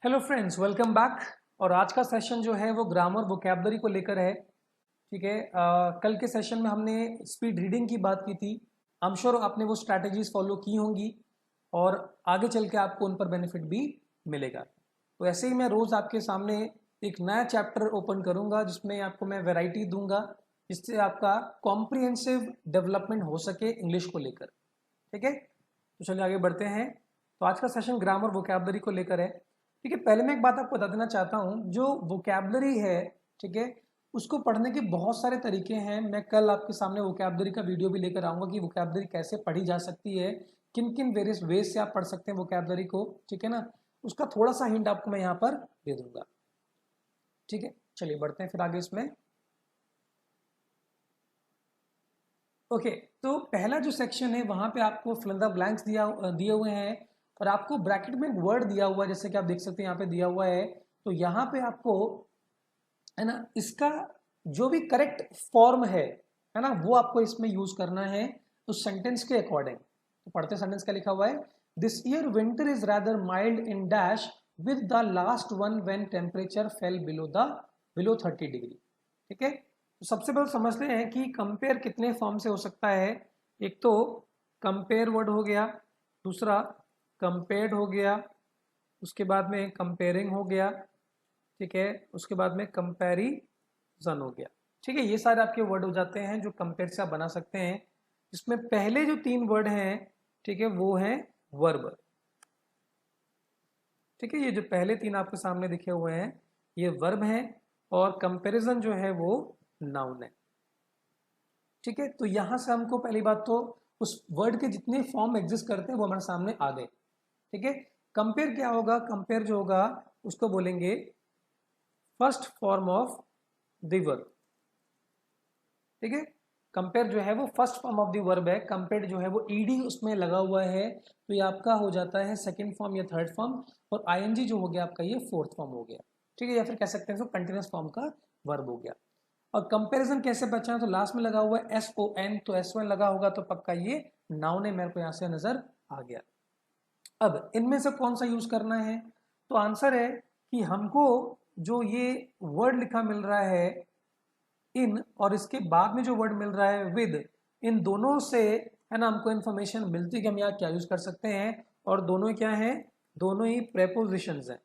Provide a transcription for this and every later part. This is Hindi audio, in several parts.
Hello friends, welcome back. और आज का सेशन जो है वो ग्रामर वोकैबलरी को लेकर है। ठीक है। कल के सेशन में हमने स्पीड रीडिंग की बात की थी। आई एम श्योर आपने वो स्ट्रैटेजीज फॉलो की होंगी और आगे चल के आपको उन पर बेनिफिट भी मिलेगा। तो ऐसे ही मैं रोज़ आपके सामने एक नया चैप्टर ओपन करूंगा जिसमें आपको मैं वैरायटी दूंगा, जिससे आपका कॉम्प्रिहेंसिव डेवलपमेंट हो सके इंग्लिश को लेकर। ठीक है, तो चलिए आगे बढ़ते हैं। तो आज का सेशन ग्रामर वोकैबलरी को लेकर है। ठीक है, पहले मैं एक बात आपको बता देना चाहता हूँ, जो वोकैबलरी है, ठीक है, उसको पढ़ने के बहुत सारे तरीके हैं। मैं कल आपके सामने वोकैबलरी का वीडियो भी लेकर आऊंगा कि वोकैबलरी कैसे पढ़ी जा सकती है, किन किन वेरियस वेज से आप पढ़ सकते हैं वोकैबलरी को। ठीक है ना, उसका थोड़ा सा हिंट आपको मैं यहाँ पर दे दूंगा। ठीक है, चलिए बढ़ते हैं फिर आगे इसमें। ओके, तो पहला जो सेक्शन है वहां पे आपको फिल इन द ब्लैंक्स दिए हुए हैं और आपको ब्रैकेट में एक वर्ड दिया हुआ है, जैसे कि आप देख सकते हैं यहाँ पे दिया हुआ है। तो यहाँ पे आपको, है ना, इसका जो भी करेक्ट फॉर्म है ना, वो आपको इसमें यूज करना है उस सेंटेंस के अकॉर्डिंग। तो पढ़ते सेंटेंस का लिखा हुआ है, this year winter is rather mild in dash with the last one when temperature fail below 30 degree. ठीक है, तो सबसे पहले समझते हैं कि कंपेयर कितने फॉर्म से हो सकता है। एक तो कंपेयर वर्ड हो गया, दूसरा कंपेयर्ड हो गया, उसके बाद में कंपेयरिंग हो गया, ठीक है, उसके बाद में कंपैरिजन हो गया। ठीक है, ये सारे आपके वर्ड हो जाते हैं जो कंपेयर से आप बना सकते हैं। इसमें पहले जो 3 वर्ड हैं, ठीक है, वो है वर्ब। ठीक है, ये जो पहले 3 आपके सामने दिखे हुए हैं ये वर्ब हैं और कंपैरिजन जो है वो नाउन है। ठीक है, तो यहां से हमको पहली बात तो उस वर्ड के जितने फॉर्म एग्जिस्ट करते हैं वो हमारे सामने आ गए। ठीक है, कंपेयर क्या होगा, कंपेयर जो होगा उसको बोलेंगे first form of the verb. ठीक है, कंपेयर जो है वो first form of the verb है, कंपेयर जो है वो ईडी उसमें लगा हुआ है, तो ये आपका हो जाता है सेकंड फॉर्म या थर्ड फॉर्म, और आईएनजी जो हो गया आपका ये फोर्थ फॉर्म हो गया। ठीक है, या फिर कह सकते हैं इसको कंटिन्यूअस फॉर्म का वर्ब हो गया। और कंपैरिजन कैसे बचा, तो लास्ट में लगा हुआ है SON, तो SON लगा होगा तो पक्का ये नाउन है, मेरे को यहां से नजर आ गया। अब इनमें से कौन सा यूज करना है, तो आंसर है कि हमको जो ये वर्ड लिखा मिल रहा है इन, और इसके बाद में जो वर्ड मिल रहा है विद, इन दोनों से, है ना, हमको इन्फॉर्मेशन मिलती है कि हम यहाँ क्या यूज कर सकते हैं। और दोनों ही क्या है, दोनों ही प्रेपोजिशंस हैं।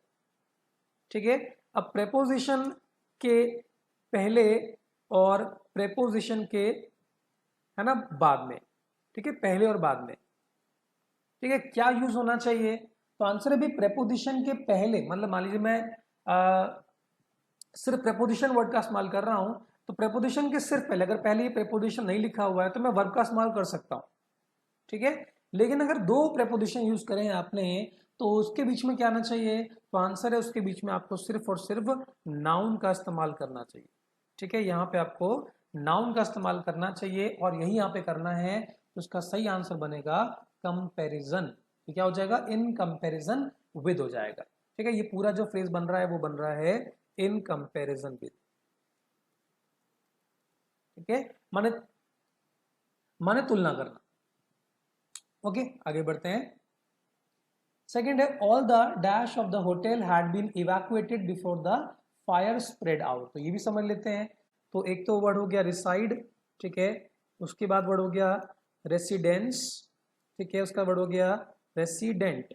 ठीक है, अब प्रेपोजिशन के पहले और प्रेपोजिशन के, है ना, बाद में। ठीक है, पहले और बाद में। ठीक है, क्या यूज होना चाहिए, तो आंसर है भी प्रेपोजिशन के पहले, मतलब मान लीजिए मैं सिर्फ प्रेपोजिशन वर्ड का इस्तेमाल कर रहा हूं, तो प्रेपोजिशन के सिर्फ पहले, अगर पहले ये प्रेपोजिशन नहीं लिखा हुआ है तो मैं वर्ब का इस्तेमाल कर सकता हूं। ठीक है, लेकिन अगर 2 प्रेपोजिशन यूज करें आपने तो उसके बीच में क्या आना चाहिए, तो आंसर है उसके बीच में आपको सिर्फ और सिर्फ नाउन का इस्तेमाल करना चाहिए। ठीक है, यहाँ पे आपको नाउन का इस्तेमाल करना चाहिए और यही यहाँ पे करना है, तो उसका सही आंसर बनेगा कंपैरिजन। तो क्या हो जाएगा, इन कंपैरिजन विद हो जाएगा। ठीक है, ये पूरा जो फ्रेज बन रहा है वो बन रहा है इन कंपैरिजन विद। ठीक है, माने माने तुलना करना। ओके, आगे बढ़ते हैं। सेकेंड है all the dash of the hotel had been evacuated before the fire spread out. तो ये भी समझ लेते हैं। तो एक तो वर्ड हो गया रिसाइड, ठीक है, उसके बाद वर्ड हो गया रेसिडेंस, ठीक है, उसका वर्ड हो गया रेसिडेंट।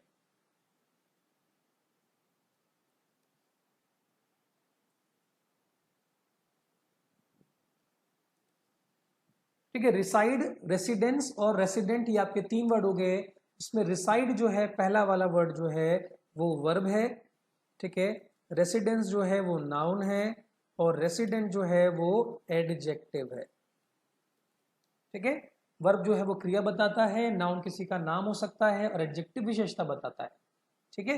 ठीक है, रिसाइड, रेसिडेंस और रेसिडेंट, ये आपके 3 वर्ड हो गए। इसमें रिसाइड जो है पहला वाला वर्ड जो है वो वर्ब है, ठीक है, रेसिडेंस जो है वो नाउन है और रेसिडेंट जो है वो एडजेक्टिव है। ठीक है, वर्ब जो है वो क्रिया बताता है, नाउन किसी का नाम हो सकता है और एडजेक्टिव विशेषता बताता है। ठीक है,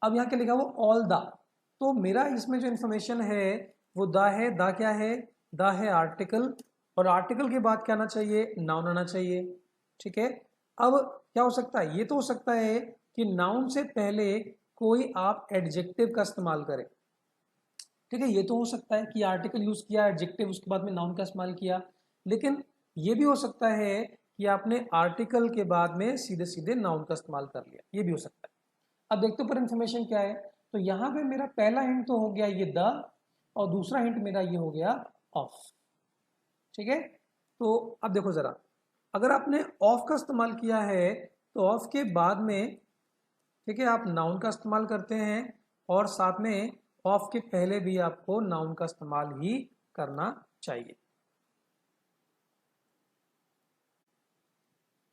अब यहाँ क्या लिखा हुआ ऑल द, तो मेरा इसमें जो इंफॉर्मेशन है वो द है। द क्या है, द है आर्टिकल, और आर्टिकल के बाद क्या आना चाहिए, नाउन आना चाहिए। ठीक है, अब क्या हो सकता है, ये तो हो सकता है कि नाउन से पहले कोई आप एडजेक्टिव का इस्तेमाल करें। ठीक है, ये तो हो सकता है कि आर्टिकल यूज किया, एडजेक्टिव, उसके बाद में नाउन का इस्तेमाल किया। लेकिन ये भी हो सकता है कि आपने आर्टिकल के बाद में सीधे सीधे नाउन का इस्तेमाल कर लिया, ये भी हो सकता है। अब देखते हैं पर इंफॉर्मेशन क्या है। तो यहाँ पे मेरा पहला हिंट तो हो गया ये द, और दूसरा हिंट मेरा ये हो गया ऑफ। ठीक है, तो अब देखो जरा, अगर आपने ऑफ का इस्तेमाल किया है तो ऑफ के बाद में, ठीक है, आप नाउन का इस्तेमाल करते हैं, और साथ में ऑफ के पहले भी आपको नाउन का इस्तेमाल ही करना चाहिए।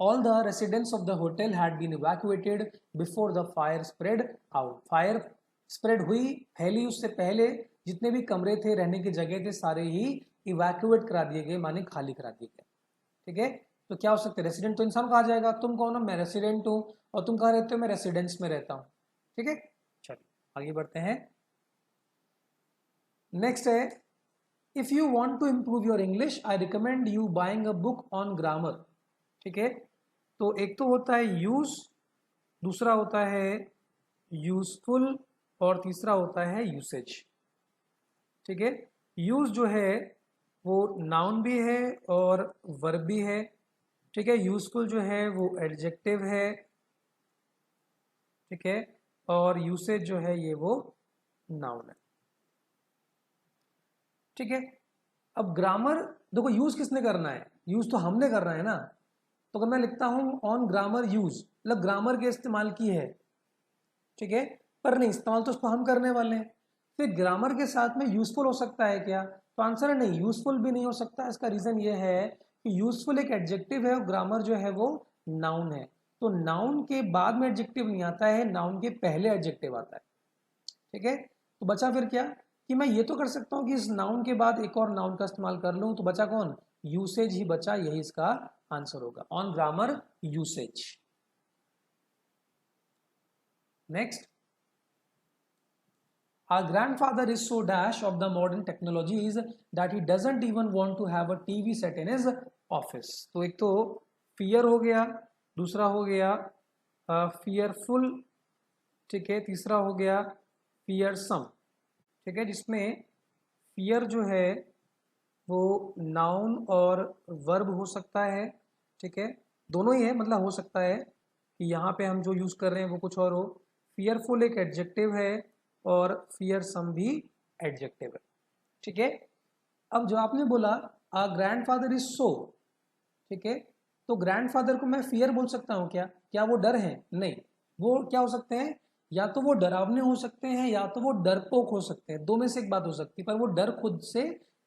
All the residents of the hotel had been evacuated before the fire spread out. Fire spread हुई, फैली उससे पहले जितने भी कमरे थे, रहने की जगह थे, सारे ही इवैक्यूएट करा दिए गए, माने खाली करा दिए गए। ठीक है, तो क्या हो सकता है, रेसिडेंट तो इंसान कहा जाएगा, तुम कौन हो, मैं रेसिडेंट हूं, और तुम कहाँ रहते हो, मैं रेसिडेंस में रहता हूं। ठीक है, चलिए आगे बढ़ते हैं। नेक्स्ट है, if you want to improve your English I recommend you buying a book on grammar. ठीक है, तो एक तो होता है यूज, दूसरा होता है यूजफुल, और तीसरा होता है यूसेज। ठीक है, यूज जो है वो नाउन भी है और वर्ब भी है। ठीक है, यूजफुल जो है वो एडजेक्टिव है। ठीक है, और यूसेज जो है ये वो नाउन है। ठीक है, अब ग्रामर देखो, यूज किसने करना है, यूज तो हमने करना है ना। तो अगर मैं लिखता हूं ऑन ग्रामर यूज, मतलब ग्रामर के इस्तेमाल की है। ठीक है, पर नहीं, इस्तेमाल तो उसको हम करने वाले हैं। फिर ग्रामर के साथ में यूजफुल हो सकता है क्या, तो आंसर है नहीं, यूजफुल भी नहीं हो सकता। इसका रीजन ये है कि यूजफुल एक एडजेक्टिव है और ग्रामर जो है वो नाउन है। तो नाउन के बाद में एडजेक्टिव नहीं आता है, नाउन के पहले एडजेक्टिव आता है। ठीक है, तो बचा फिर क्या, कि मैं ये तो कर सकता हूं कि इस नाउन के बाद एक और नाउन का इस्तेमाल कर लूं, तो बचा कौन, यूसेज ही बचा, यही इसका आंसर होगा, on grammar usage. Next, our grandfather is so dash of the modern technologies that he doesn't even want to have a TV set in his office। तो एक तो फियर हो गया, दूसरा हो गया फियरफुल, ठीक है, तीसरा हो गया फियरसम। ठीक है, जिसमें फियर जो है वो नाउन और वर्ब हो सकता है। ठीक है, दोनों ही है, मतलब हो सकता है कि यहाँ पे हम जो यूज़ कर रहे हैं वो कुछ और हो। फियरफुल एक एडजेक्टिव है और फियरसम भी एडजेक्टिव है। ठीक है, अब जो आपने बोला आ ग्रैंडफादर इज सो, ठीक है, तो ग्रैंडफादर को मैं फियर बोल सकता हूँ क्या, क्या वो डर है, नहीं, वो क्या हो सकते हैं, या तो वो डरावने हो सकते हैं या तो वो डरपोक हो सकते हैं, दो में से एक बात हो सकती है, पर वो डर खुद से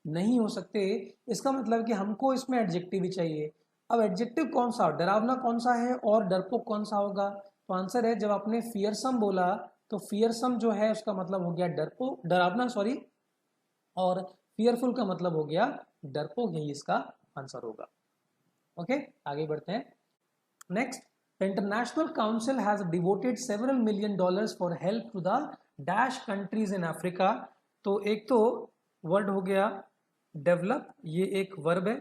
नहीं हो सकते। इसका मतलब कि हमको इसमें एडजेक्टिव ही चाहिए। अब एडजेक्टिव कौन सा, डरावना कौन सा है और डरपोक कौन सा होगा, तो आंसर है, जब आपने फियरसम बोला तो फियरसम जो है उसका मतलब हो गया डरपोक, डरावना सॉरी, और फियरफुल का मतलब हो गया डरपोक, यही इसका आंसर होगा। ओके, आगे बढ़ते हैं। Next, the international council has devoted several million dollars for help to the dash countries in Africa। तो एक तो वर्ड हो गया डेवलप, ये एक वर्ब है,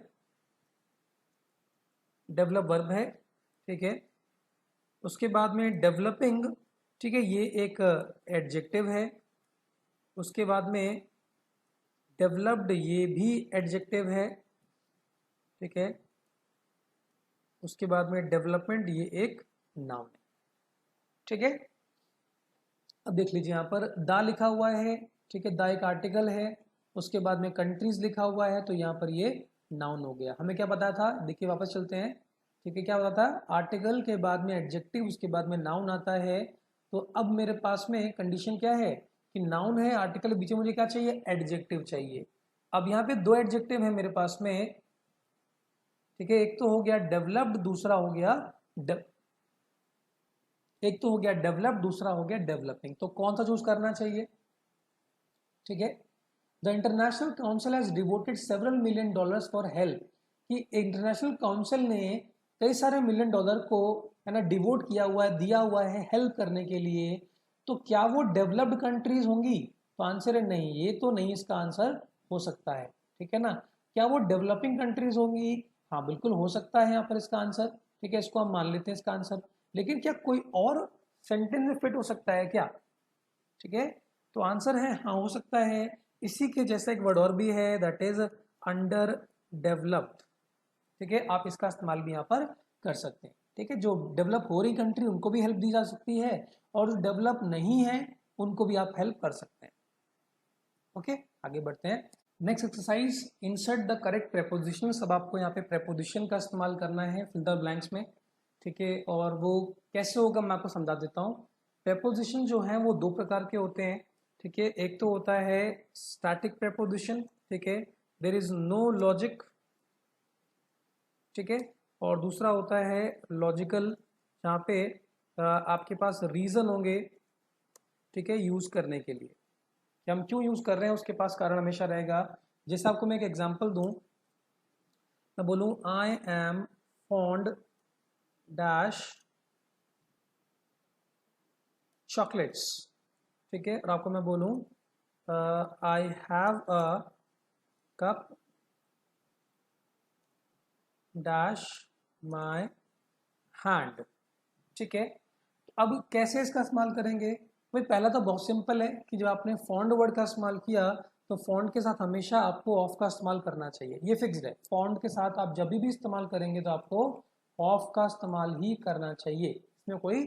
डेवलप वर्ब है। ठीक है, उसके बाद में डेवलपिंग, ठीक है, ये एक एडजेक्टिव है। उसके बाद में डेवलप्ड, ये भी एडजेक्टिव है। ठीक है, उसके बाद में डेवलपमेंट, ये एक नाउन है। ठीक है, अब देख लीजिए यहाँ पर दा लिखा हुआ है। ठीक है, दा एक आर्टिकल है, उसके बाद में कंट्रीज लिखा हुआ है, तो यहाँ पर ये नाउन हो गया। हमें क्या पता था, देखिए वापस चलते हैं। ठीक है, क्या पता था, आर्टिकल के बाद में एडजेक्टिव, उसके बाद में नाउन आता है। तो अब मेरे पास में कंडीशन क्या है कि नाउन है, आर्टिकल के बीच में मुझे क्या चाहिए, एडजेक्टिव चाहिए। अब यहाँ पे दो एडजेक्टिव है मेरे पास में। ठीक है, एक तो हो गया डेवलप्ड, दूसरा हो गया एक तो हो गया डेवलप, दूसरा हो गया डेवलपिंग, तो कौन सा चूज करना चाहिए। ठीक है, the international council has devoted several million dollars for help, कि इंटरनेशनल काउंसिल ने कई सारे मिलियन डॉलर को है ना डिवोट किया हुआ है, दिया हुआ है हेल्प करने के लिए। तो क्या वो डेवलप्ड कंट्रीज होंगी, तो आंसर है नहीं, ये तो नहीं इसका आंसर हो सकता है। ठीक है ना, क्या वो डेवलपिंग कंट्रीज होंगी, हाँ बिल्कुल हो सकता है यहाँ पर इसका आंसर। ठीक है, इसको हम मान लेते हैं इसका आंसर, लेकिन क्या कोई और सेंटेंस में फिट हो सकता है क्या। ठीक है, तो आंसर है हाँ हो सकता है। इसी के जैसा एक वर्ड और भी है, दैट इज अंडर डेवलप्ड। ठीक है, आप इसका इस्तेमाल भी यहाँ पर कर सकते हैं। ठीक है, जो डेवलप हो रही कंट्री उनको भी हेल्प दी जा सकती है, और जो डेवलप नहीं है उनको भी आप हेल्प कर सकते हैं। ओके, आगे बढ़ते हैं। Next exercise, insert the correct preposition. सब आपको यहाँ पे प्रेपोजिशन का इस्तेमाल करना है फिल द ब्लैंक्स में, ठीक है। और वो कैसे होगा मैं आपको समझा देता हूँ। प्रेपोजिशन जो है वो दो प्रकार के होते हैं, ठीक है। एक तो होता है स्टैटिक प्रेपोजिशन, ठीक है, देयर इज नो लॉजिक, ठीक है। और दूसरा होता है लॉजिकल, जहाँ पे आपके पास रीजन होंगे, ठीक है, यूज करने के लिए कि हम क्यों यूज कर रहे हैं, उसके पास कारण हमेशा रहेगा। जैसे आपको मैं एक एग्जांपल दूं, मैं बोलूं I am fond dash chocolates, ठीक है। और आपको मैं बोलूं I have a cup dash my hand, ठीक है। अब कैसे इसका इस्तेमाल करेंगे? भाई पहला तो बहुत सिंपल है कि जब आपने फॉन्ड वर्ड का इस्तेमाल किया तो फॉन्ड के साथ हमेशा आपको ऑफ का इस्तेमाल करना चाहिए, ये फिक्स्ड है। फॉन्ड के साथ आप जब भी इस्तेमाल करेंगे तो आपको ऑफ का इस्तेमाल ही करना चाहिए, इसमें कोई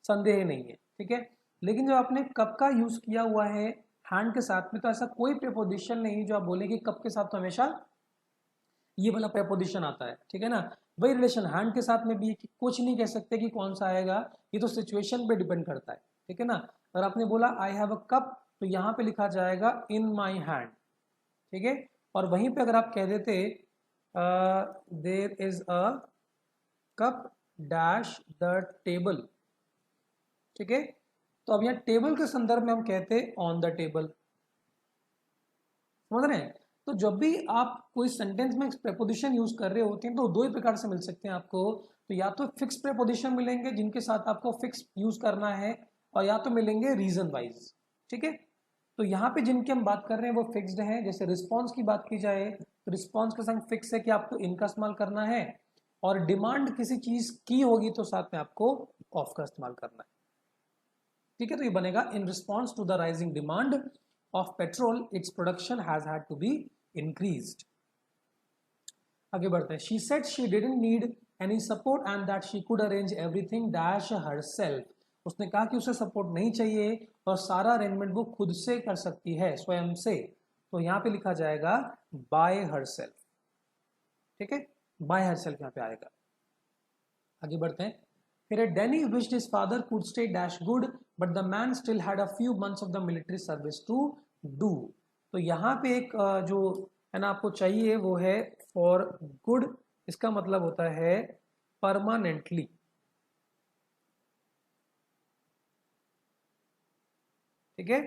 संदेह नहीं है, ठीक है। लेकिन जब आपने कप का यूज किया हुआ है हैंड के साथ में, तो ऐसा कोई प्रीपोजिशन नहीं जो आप बोले कि कप के साथ तो हमेशा ये वाला प्रेपोजिशन आता है, ठीक है ना। वही रिलेशन हैंड के साथ में भी कि कुछ नहीं कह सकते कि कौन सा आएगा, ये तो सिचुएशन पे डिपेंड करता है, ठीक है ना। अगर आपने बोला आई हैव अ कप, तो यहाँ पे लिखा जाएगा इन माई हैंड, ठीक है। और वहीं पे अगर आप कह देते there is a cup dash the table, ठीक है, तो अब यहाँ टेबल के संदर्भ में हम कहते ऑन द टेबल, समझ रहे हैं। तो जब भी आप कोई सेंटेंस में प्रेपोजिशन यूज कर रहे होते हैं तो दो ही प्रकार से मिल सकते हैं आपको। तो या तो फिक्स प्रेपोजिशन मिलेंगे जिनके साथ आपको फिक्स यूज करना है, और या तो मिलेंगे रीजन वाइज, ठीक है। तो यहाँ पे जिनकी हम बात कर रहे हैं वो फिक्स्ड है। जैसे रिस्पॉन्स की बात की जाए तो रिस्पॉन्स के संग फिक्स है कि आपको इनका इस्तेमाल करना है, और डिमांड किसी चीज की होगी तो साथ में आपको ऑफ का इस्तेमाल करना है, ठीक है। तो ये बनेगा in response to the rising demand of petrol its production has had to be increased. आगे बढ़ते हैं। She said she didn't need any support and that she could arrange everything dash herself. उसने कहा कि उसे सपोर्ट नहीं चाहिए और सारा अरेंजमेंट वो खुद से कर सकती है, स्वयं से। तो यहाँ पे लिखा जाएगा बाय हरसेल्फ, ठीक है, बाय हरसेल्फ यहाँ पे आएगा। आगे बढ़ते हैं। फिर Danny wished his father could stay dash good but the man still had a few months of the military service to do. तो यहाँ पे एक जो है ना आपको चाहिए वो है फॉर गुड, इसका मतलब होता है परमानेंटली, ठीक है।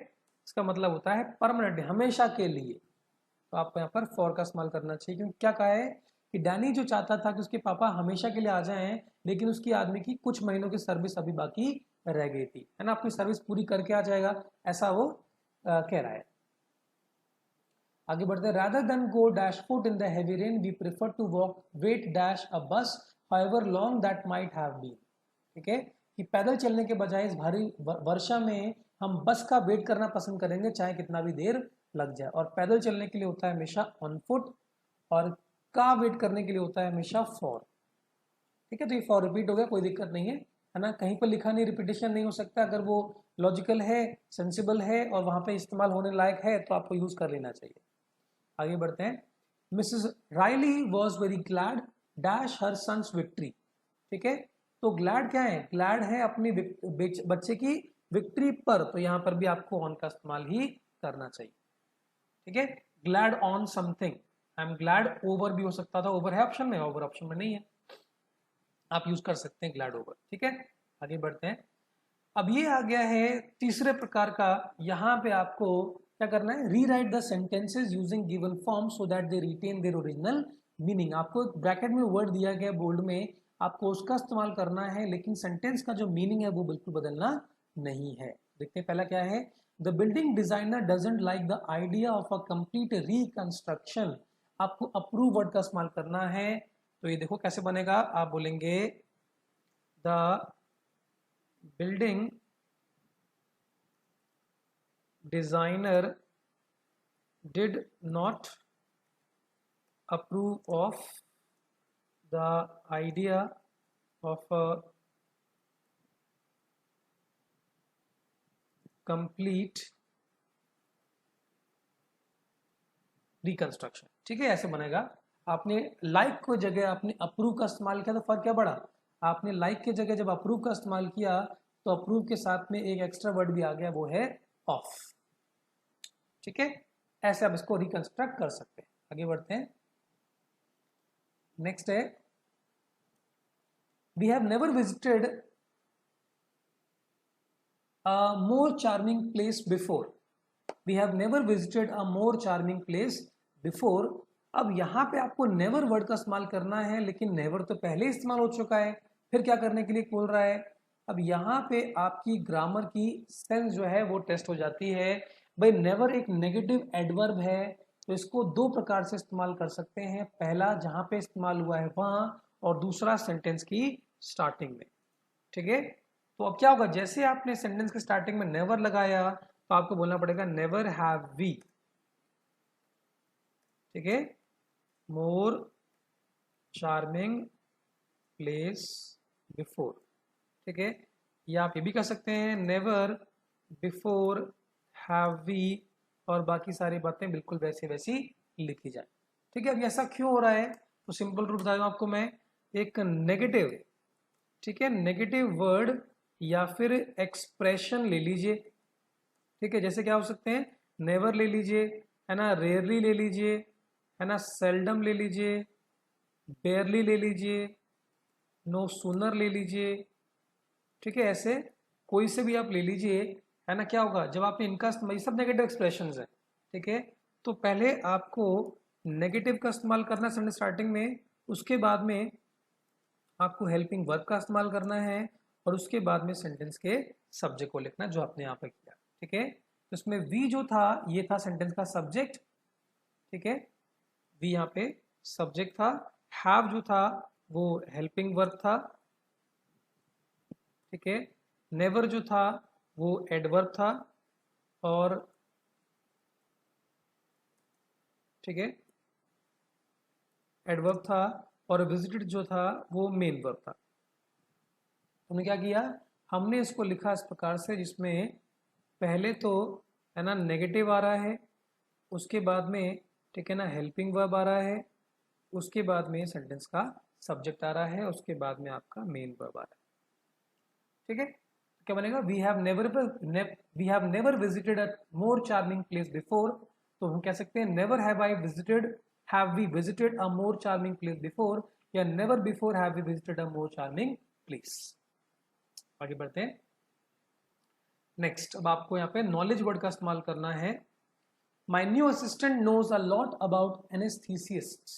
इसका मतलब होता है परमानेंटली, हमेशा के लिए। तो आपको यहाँ पर फॉर का इस्तेमाल करना चाहिए, क्योंकि क्या कहा है कि डैनी जो चाहता था कि उसके पापा हमेशा के लिए आ जाएं, लेकिन उसकी आदमी की कुछ महीनों की सर्विस अभी बाकी रह गई थी, है ना। अपनी सर्विस पूरी करके आ जाएगा, ऐसा वो कह रहा है। आगे बढ़ते हैं। Rather than go dash foot in the heavy rain we prefer to walk wet dash a bus however long that might have been, ठीक है। कि पैदल चलने के बजाय इस भारी वर्षा में हम बस का वेट करना पसंद करेंगे, चाहे कितना भी देर लग जाए। और पैदल चलने के लिए होता है हमेशा ऑन फुट, और का वेट करने के लिए होता है हमेशा फॉर, ठीक है। तो ये फॉर रिपीट हो गया, कोई दिक्कत नहीं है ना। कहीं पर लिखा नहीं, रिपीटेशन नहीं हो सकता। अगर वो लॉजिकल है, सेंसिबल है और वहां पे इस्तेमाल होने लायक है तो आपको यूज कर लेना चाहिए। आगे बढ़ते हैं। Mrs Riley was very glad dash her sons victory, ठीक है। तो ग्लैड क्या है? ग्लैड है अपनी बच्चे की विक्ट्री पर, तो यहां पर भी आपको ऑन का इस्तेमाल ही करना चाहिए, ठीक है। Glad on something, I am glad over भी हो सकता था, ओवर है ऑप्शन में, ओवर ऑप्शन में नहीं है, आप यूज कर सकते हैं ग्लैड ओवर, ठीक है। आगे बढ़ते हैं। अब ये आ गया है तीसरे प्रकार का। यहां पे आपको क्या करना है? Rewrite the sentences using given form so that they retain their original meaning. आपको एक ब्रैकेट में वर्ड दिया गया बोल्ड में, आपको उसका इस्तेमाल करना है, लेकिन सेंटेंस का जो मीनिंग है वो बिल्कुल बदलना नहीं है। देखते हैं पहला क्या है। The building designer doesn't like the idea of a complete reconstruction. आपको अप्रूव वर्ड का इस्तेमाल करना है। तो ये देखो कैसे बनेगा, आप बोलेंगे the building designer did not approve of the idea of a complete reconstruction. ठीक है, ऐसे बनेगा। आपने लाइक को जगह आपने अप्रूव का इस्तेमाल किया तो फर्क क्या पड़ा? आपने लाइक की जगह जब अप्रूव का इस्तेमाल किया तो अप्रूव के साथ में एक एक्स्ट्रा वर्ड भी आ गया, वो है ऑफ। ठीक है, ऐसे आप इसको रिकंस्ट्रक्ट कर सकते हैं। आगे बढ़ते हैं। नेक्स्ट है, we have never visited a more charming place before. We have never visited a more charming place before. अब यहाँ पे आपको नेवर वर्ड का इस्तेमाल करना है, लेकिन नेवर तो पहले इस्तेमाल हो चुका है, फिर क्या करने के लिए बोल रहा है? अब यहाँ पे आपकी ग्रामर की सेंस जो है वो टेस्ट हो जाती है। भाई नेवर एक नेगेटिव एडवर्ब है, तो इसको दो प्रकार से इस्तेमाल कर सकते हैं। पहला जहाँ पे इस्तेमाल हुआ है वहाँ, और दूसरा सेंटेंस की स्टार्टिंग में। ठीक है, तो अब क्या होगा, जैसे आपने सेंटेंस के स्टार्टिंग में नेवर लगाया तो आपको बोलना पड़ेगा नेवर हैव वी। ठीक है, मोर चार्मिंग प्लेस बिफोर। ठीक है, या आप ये भी कर सकते हैं नेवर बिफोर हैव वी, और बाकी सारी बातें बिल्कुल वैसे वैसी लिखी जाए। ठीक है, अब ऐसा क्यों हो रहा है? तो सिंपल रूट बता दूं आपको मैं, एक नेगेटिव, ठीक है, नेगेटिव वर्ड या फिर एक्सप्रेशन ले लीजिए। ठीक है, जैसे क्या हो सकते हैं, नेवर ले लीजिए, है ना, रेयरली ले लीजिए, है ना, सेल्डम ले लीजिए, बेयरली ले लीजिए, नो सूनर ले लीजिए। ठीक है, ऐसे कोई से भी आप ले लीजिए, है ना। क्या होगा जब आपने इनका, ये सब नेगेटिव एक्सप्रेशंस है। ठीक है, तो पहले आपको नेगेटिव का इस्तेमाल करना है स्टार्टिंग में, उसके बाद में आपको हेल्पिंग वर्ब का इस्तेमाल करना है, और उसके बाद में सेंटेंस के सब्जेक्ट को लिखना जो आपने यहाँ पे किया। ठीक है, तो इसमें वी जो था ये था सेंटेंस का सब्जेक्ट। ठीक है, वी यहाँ पे सब्जेक्ट था। हैव जो था वो हेल्पिंग वर्ब था। ठीक है, नेवर जो था वो एडवर्ब था। और ठीक है, एडवर्ब था, और विजिटेड जो था वो मेन वर्ब था। हमने क्या किया, हमने इसको लिखा इस प्रकार से जिसमें पहले तो, है ना, नेगेटिव आ रहा है, उसके बाद में, ठीक है ना, हेल्पिंग वर्ब आ रहा है, उसके बाद में सेंटेंस का सब्जेक्ट आ रहा है, उसके बाद में आपका मेन वर्ब आ रहा है। ठीक है, तो क्या बनेगा, we have never visited a more charming place before. तो हम कह सकते हैं never have I visited, have we visited a more charming place before, या never before have we visited a more charming place. आगे बढ़ते हैं। नेक्स्ट, अब आपको यहाँ पे नॉलेज वर्ड का इस्तेमाल करना है। My new assistant knows a lot about anaesthetist,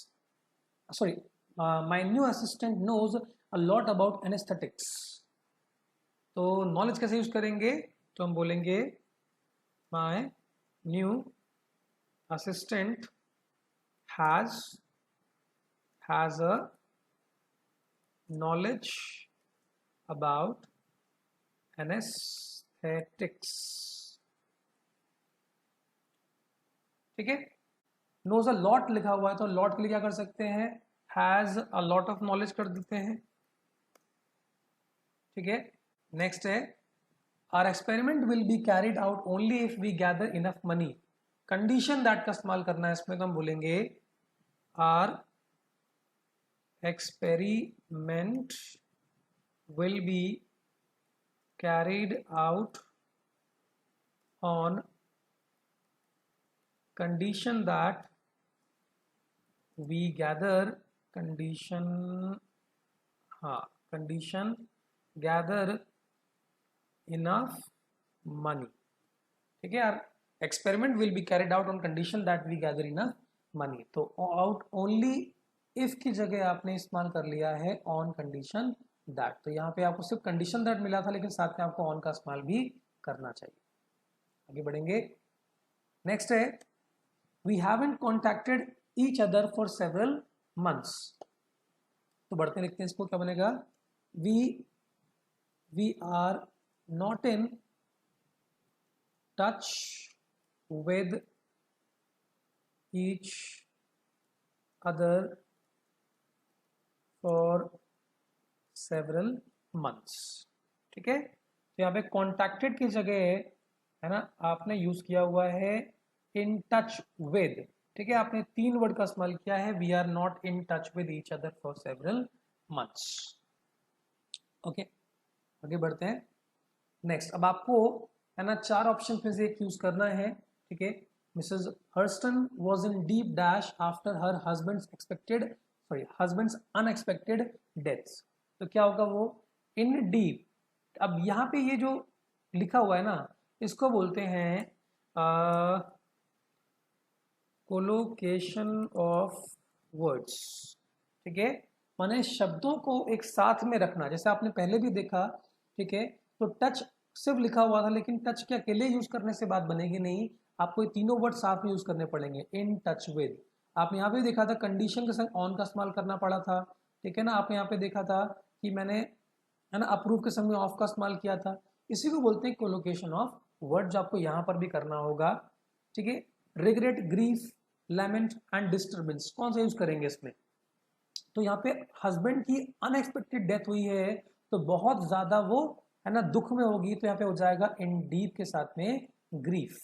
sorry, my new assistant knows a lot about anaesthetics. तो नॉलेज कैसे यूज करेंगे, तो हम बोलेंगे my new assistant has a knowledge about anaesthetics. ठीक है, नोज अ लॉट लिखा हुआ है तो लॉट के लिए क्या कर सकते हैं, has a lot of knowledge कर देते हैं। ठीक है, नेक्स्ट है, our experiment will be carried out only if we gather enough money. Condition that का इस्तेमाल करना है इसमें, तो हम बोलेंगे our experiment will be carried out on condition that we gather, condition, हाँ, कंडीशन गैदर इनफ मनी। ठीक है यार, experiment will be carried out on condition that we gather enough money. तो आउट ओनली इफ की जगह आपने इस्तेमाल कर लिया है ऑन कंडीशन दैट। तो यहाँ पे आपको सिर्फ कंडीशन दैट मिला था, लेकिन साथ में आपको ऑन का इस्तेमाल भी करना चाहिए। आगे बढ़ेंगे। नेक्स्ट है, we haven't contacted each other for several months. तो बढ़ते लिखते हैं इसको, क्या बनेगा, we are not in touch with each other for several months। ठीक है, तो यहाँ पे कॉन्टैक्टेड की जगह, है ना, आपने यूज किया हुआ है इन टच विद, ठीक है, आपने 3 वर्ड का इस्तेमाल किया है, we are not in touch with each other for several months. Okay, आगे बढ़ते हैं। नेक्स्ट, अब आपको है ना 4 ऑप्शन में से एक यूज करना है, ठीक है। Mrs Hurston was in deep dash after her husband's unexpected deaths. तो क्या होगा वो, इन डीप। अब यहाँ पे ये जो लिखा हुआ है ना, इसको बोलते हैं कोलोकेशन ऑफ वर्ड्स, ठीक है, माने शब्दों को एक साथ में रखना। जैसे आपने पहले भी देखा, ठीक है, तो टच सिर्फ लिखा हुआ था, लेकिन टच के अकेले यूज करने से बात बनेगी नहीं, आपको ये तीनों वर्ड साथ में यूज करने पड़ेंगे, इन टच विद। आप यहाँ पे देखा था कंडीशन के संग ऑन का इस्तेमाल करना पड़ा था, ठीक है ना। आप यहाँ पे देखा था कि मैंने है ना अप्रूव के समय ऑफ का इस्तेमाल किया था। इसी को बोलते हैं कोलोकेशन ऑफ वर्ड, जो आपको यहाँ पर भी करना होगा, ठीक है। Regret, grief, lament and disturbance, कौन सा यूज करेंगे इसमें? तो यहाँ पे हस्बैंड की अनएक्सपेक्टेड डेथ हुई है, तो बहुत ज्यादा वो है ना दुख में होगी, तो यहाँ पे हो जाएगा इन डीप के साथ में ग्रीफ,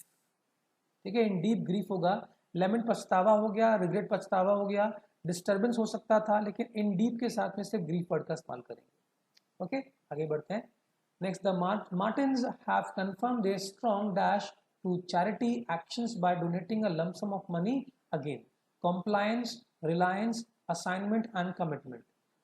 ठीक है, इन डीप ग्रीफ होगा। लेमेंट पछतावा हो गया, रिग्रेट पछतावा हो गया, डिस्टर्बेंस हो सकता था, लेकिन इन डीप के साथ में सिर्फ ग्रीफ वर्ड का इस्तेमाल करेंगे। ओके, आगे बढ़ते हैं। Next, the Martins have confirmed their strong dash to charity actions by donating a lump sum of money again, compliance, reliance, assignment and commitment,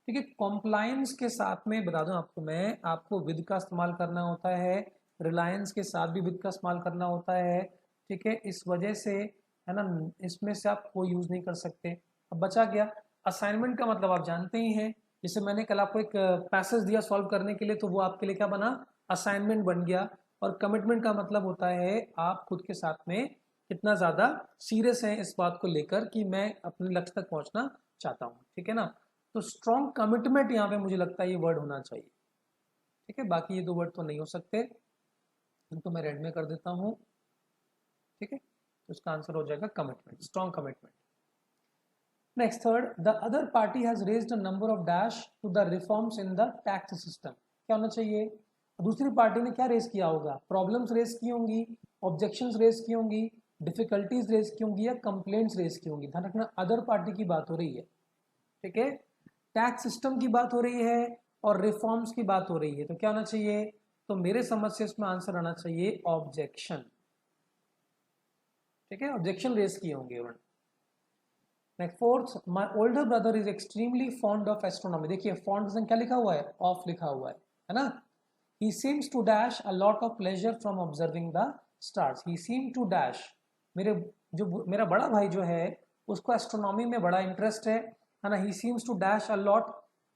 ठीक है। कॉम्प्लायंस के साथ में बता दूं आपको मैं, आपको विद का इस्तेमाल करना होता है, रिलायंस के साथ भी विद का इस्तेमाल करना होता है, ठीक है। इस वजह से है ना इसमें से आप कोई यूज नहीं कर सकते। अब बचा गया असाइनमेंट का, मतलब आप जानते ही हैं, जैसे मैंने कल आपको एक पैसेज दिया सॉल्व करने के लिए, तो वो आपके लिए क्या बना, असाइनमेंट बन गया। और कमिटमेंट का मतलब होता है आप खुद के साथ में कितना ज्यादा सीरियस हैं इस बात को लेकर कि मैं अपने लक्ष्य तक पहुंचना चाहता हूं, ठीक है ना। तो स्ट्रॉन्ग कमिटमेंट यहाँ पे मुझे लगता है ये वर्ड होना चाहिए, ठीक है। बाकी ये 2 वर्ड तो नहीं हो सकते, इनको मैं रेड में कर देता हूँ, ठीक है। तो इसका आंसर हो जाएगा commitment, strong commitment. Next, third, the other party has raised a number of dash to the reforms in the tax system. क्या होना चाहिए, दूसरी पार्टी ने क्या रेज किया होगा, प्रॉब्लम्स रेज की होंगी, ऑब्जेक्शंस रेज की होंगी, डिफिकल्टीज रेज की होंगी, या कंप्लेंट्स रेज की होंगी। ध्यान रखना अदर पार्टी की बात हो रही है, ठीक है। टैक्स सिस्टम की बात हो रही है और रिफॉर्म्स की बात हो रही है, तो क्या होना चाहिए, तो मेरे समझ से इसमें आंसर आना चाहिए ऑब्जेक्शन, ठीक है, ऑब्जेक्शन रेज किए होंगे। Next, fourth, my older brother is extremely fond of astronomy. देखिए फॉन्ड क्या लिखा हुआ है, ऑफ लिखा हुआ है ना। He seems to dash a lot of pleasure from observing the stars. He seem to dash, मेरा बड़ा भाई जो है उसको एस्ट्रोनॉमी में बड़ा इंटरेस्ट है ना। He seems to dash a lot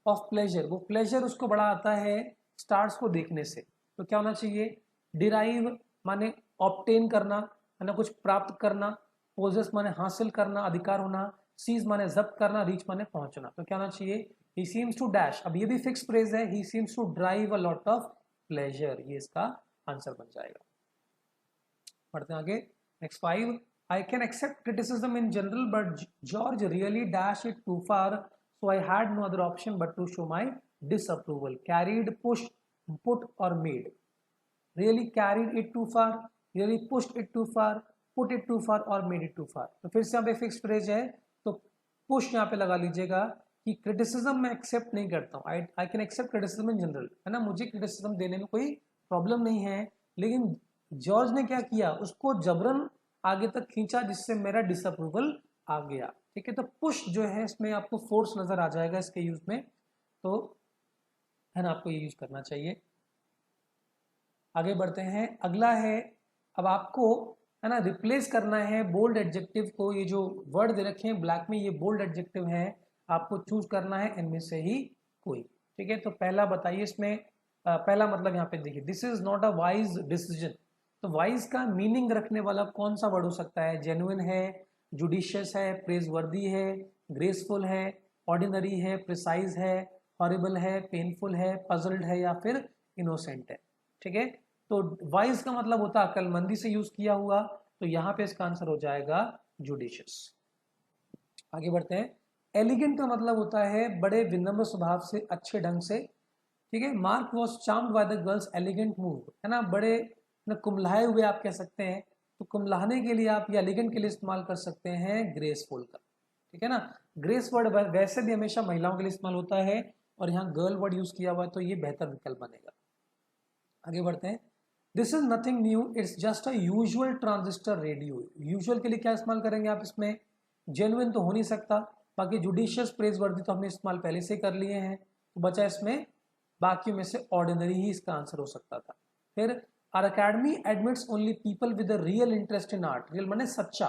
of pleasure, वो प्लेजर उसको बड़ा आता है स्टार्स को देखने से। तो क्या होना चाहिए, डिराइव माने ऑब्टेन करना, है ना, कुछ प्राप्त करना, पोजेस माने हासिल करना, अधिकार होना, सीज माने जब्त करना, रीच माने पहुंचना। तो क्या होना चाहिए, ही सीम्स टू डैश, अब ये भी फिक्स फ्रेज है, he seems to drive a lot of pleasure, ये इसका आंसर बन जाएगा। पढ़ते हैं आगे। Next, 5, I can accept criticism in general but George really dash it too far, so I had no other option but to show my disapproval. Carried, push, put और made. Really carried it too far, really pushed it too far, put it too far और मेड इट टू फार। तो फिर से यहाँ पे फिक्स फ्रेज है, तो पुश यहाँ पे लगा लीजिएगा कि क्रिटिसिज्म मैं एक्सेप्ट नहीं करता हूँ, I can accept criticism in general, है ना, मुझे क्रिटिसिज्म देने में कोई प्रॉब्लम नहीं है, लेकिन जॉर्ज ने क्या किया, उसको जबरन आगे तक खींचा जिससे मेरा डिसअप्रूवल आ गया, ठीक है। तो पुश जो है इसमें आपको फोर्स नजर आ जाएगा इसके यूज में, तो है ना आपको ये यूज करना चाहिए। आगे बढ़ते हैं, अगला है, अब आपको है ना रिप्लेस करना है बोल्ड एडजेक्टिव को। ये जो वर्ड दे रखे हैं ब्लैक में, ये बोल्ड एडजेक्टिव है, आपको चूज करना है इनमें से ही कोई, ठीक है। तो पहला बताइए इसमें, पहला मतलब यहाँ पे देखिए, this is not a wise decision. तो वाइज का मीनिंग रखने वाला कौन सा वर्ड हो सकता है, जेन्युइन है, जुडिशियस है, प्रेजवर्दी है, ग्रेसफुल है, ऑर्डिनरी है, प्रिसाइज है, हॉरिबल है, पेनफुल है, पजल्ड है, या फिर इनोसेंट है, ठीक है। तो वाइज का मतलब होता है अक्लमंदी से यूज किया हुआ, तो यहां पे इसका आंसर हो जाएगा जुडिशियस। आगे बढ़ते हैं, एलिगेंट का मतलब होता है बड़े विनम्र स्वभाव से, अच्छे ढंग से, ठीक है। Mark was charmed by the girls elegant move, है ना, बड़े ना कुम्हलाए हुए आप कह सकते हैं, तो कुम्हलाने के लिए आप या एलिगेंट के लिए इस्तेमाल कर सकते हैं ग्रेसफुल का, ठीक है ना। ग्रेस वर्ड वैसे भी हमेशा महिलाओं के लिए इस्तेमाल होता है और यहाँ गर्ल वर्ड यूज किया हुआ है, तो ये बेहतर विकल्प बनेगा। आगे बढ़ते हैं। This is nothing new, it's just a usual transistor radio. Usual के लिए क्या इस्तेमाल करेंगे आप इसमें, जेन्युइन तो हो नहीं सकता, बाकी जुडिशियस प्रेज वर्दी तो हमने इस्तेमाल पहले से कर लिए हैं, तो बचा इसमें बाकियों में से ऑर्डिनरी ही इसका आंसर हो सकता था। फिर our academy admits only people with real interest in art, real माने सच्चा,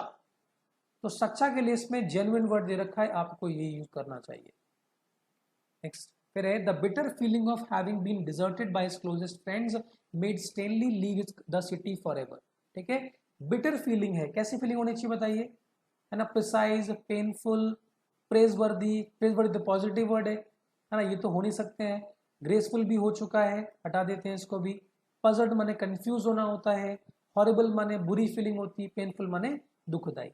तो सच्चा के लिए इसमें जेन्युइन वर्ड दे रखा है, आपको ये यूज करना चाहिए। नेक्स्ट फिर है the bitter feeling of having been deserted by his closest friends made Stanley leave the city forever. ठीक है, बिटर फीलिंग है, कैसी फीलिंग होनी चाहिए बताइए, है ना, प्रिसाइज, पेनफुल, प्रेज वर्दी तो पॉजिटिव वर्ड है ना, ये तो हो नहीं सकते हैं। ग्रेसफुल भी हो चुका है, हटा देते हैं इसको भी। पजल्ड माने कंफ्यूज होना होता है, हॉरिबल माने बुरी फीलिंग होती है, पेनफुल माने दुखदाई।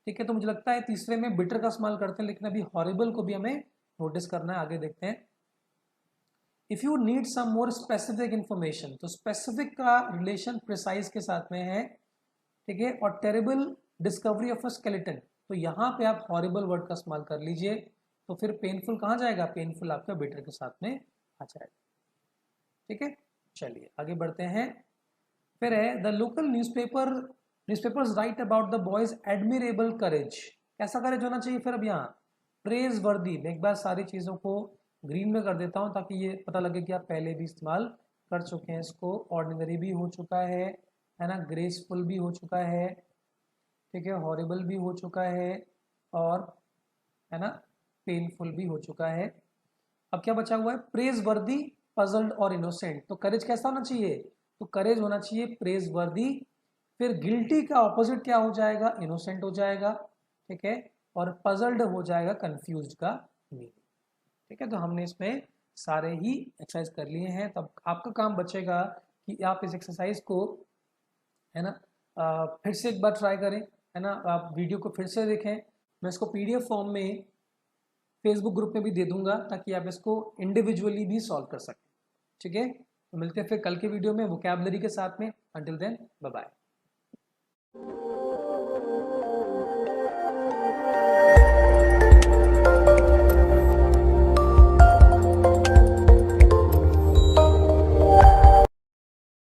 ठीक है, तो मुझे लगता है तीसरे में बिटर का इस्तेमाल करते हैं, लेकिन अभी हॉरिबल को भी हमें नोटिस करना है। आगे देखते हैं। If you need some more specific information, तो स्पेसिफिक का रिलेशन प्रिसाइज के साथ में है, ठीक है, और terrible discovery of a skeleton, तो यहां पे आप हॉरिबल वर्ड का इस्तेमाल कर लीजिए। तो फिर पेनफुल कहां जाएगा, पेनफुल आपका बिटर के साथ में आ जाएगा। ठीक है, चलिए आगे बढ़ते हैं। फिर है the local newspapers write about the boy's admirable courage. कैसा करेज होना चाहिए फिर अब यहाँ, प्रेज वर्दी। मैं एक बार सारी चीज़ों को ग्रीन में कर देता हूँ ताकि ये पता लगे कि आप पहले भी इस्तेमाल कर चुके हैं इसको। ऑर्डिनरी भी हो चुका है ना, ग्रेसफुल भी हो चुका है, ठीक है, हॉरिबल भी हो चुका है, और है ना पेनफुल भी हो चुका है। अब क्या बचा हुआ है, प्रेज वर्दी, पजल्ड और इनोसेंट। तो करेज कैसा होना चाहिए, तो करेज होना चाहिए प्रेज वर्दी। फिर गिल्टी का ऑपोजिट क्या हो जाएगा, इनोसेंट हो जाएगा, ठीक है, और पजल्ड हो जाएगा कंफ्यूज्ड का मीनिंग। ठीक है, तो हमने इसमें सारे ही एक्सरसाइज कर लिए हैं। तब आपका काम बचेगा कि आप इस एक्सरसाइज को, है ना, फिर से एक बार ट्राई करें, है ना, आप वीडियो को फिर से देखें। मैं इसको पीडीएफ फॉर्म में फेसबुक ग्रुप में भी दे दूंगा ताकि आप इसको इंडिविजुअली भी सॉल्व कर सकें। ठीक है, तो मिलते हैं फिर कल के वीडियो में वोकैबुलरी के साथ में। Until then bye bye.